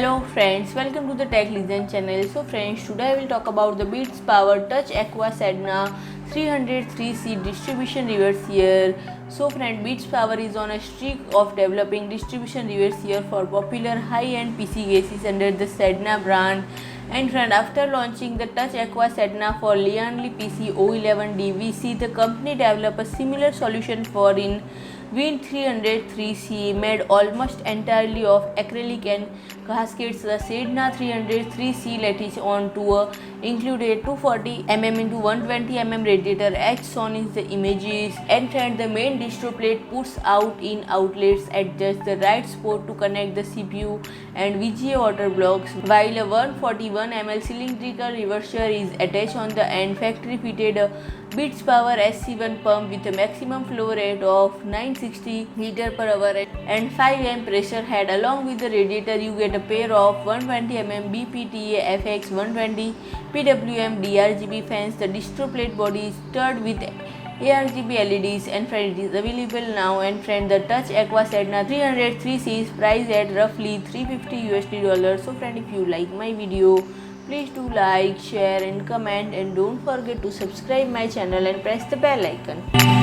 Hello friends, welcome to the Tech Legend channel. So friends, today I will talk about the Bitspower TouchAqua Sedna 303C distribution reverse. So friend, Bitspower is on a streak of developing distribution reverse for popular high-end PC cases under the Sedna brand. And friend, after launching the TouchAqua Sedna for Lian Li PC O11D, we see the company develop a similar solution for in Win 303C made almost entirely of acrylic and gaskets. The Sedna 303C latches on to include a 240 mm into 120 mm radiator as shown in the images, and the main distro-plate puts out in outlets at just the right spot to connect the CPU and VGA water blocks, while a 141 mm cylindrical reservoir is attached on the end. Factory fitted Bitspower SC1 pump with a maximum flow rate of 960 liters per hour and 5 amp pressure head. Along with the radiator, you get a pair of 120 mm BPTA FX 120 PWM RGB fans. The distro-plate body is stirred with ARGB LEDs, and friend, it is available now. And friend, the TouchAqua Sedna 303C is priced at roughly $350. So friend, if you like my video, please do like, share and comment, and don't forget to subscribe my channel and press the bell icon.